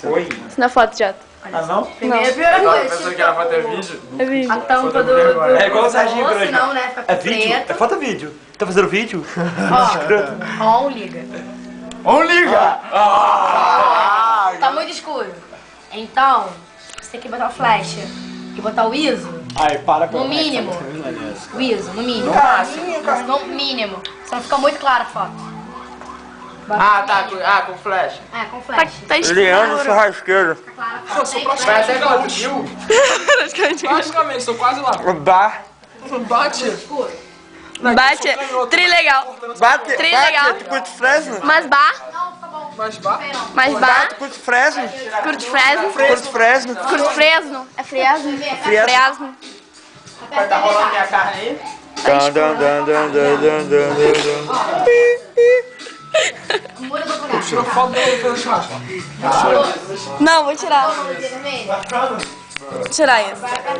Oi? Isso não é foto, Jota. Ah, não? Primeira coisa. Agora a pessoa que era foto é vídeo. É vídeo. A tampa do É igual o Serginho doce, Grande. não, né? Fica É vídeo? preto. É foto ou vídeo? Tá fazendo vídeo? Ó, liga. Vamos ligar! Tá muito escuro. Então, você tem que botar o flash e botar o ISO Ai, para com no mínimo. O ISO, no mínimo. No mínimo. Senão fica muito clara a foto. Ah, tá. Com flash. É, com flash. Tá Leandro escuro. Churrasqueiro. Fica clara a foto. Vai até quanto? 1000? Praticamente, tô quase lá. Bar. Bate. Escuro. Bate. Trilegal. Bate. Trilegal. Tu curte Fresno? Mas bar. Não, fica bom. Mas vá. Mais bar. Tu curte Fresno? Curte Fresno. Curte Fresno? Curte Fresno. É Fresno. Fresno. Fresno. Vai tá rolando minha carne aí? Muda do lugar. Tirou foto dele fazendo churrasco. Não, vou tirar. Vermelho. Vou tirar isso. Vai pra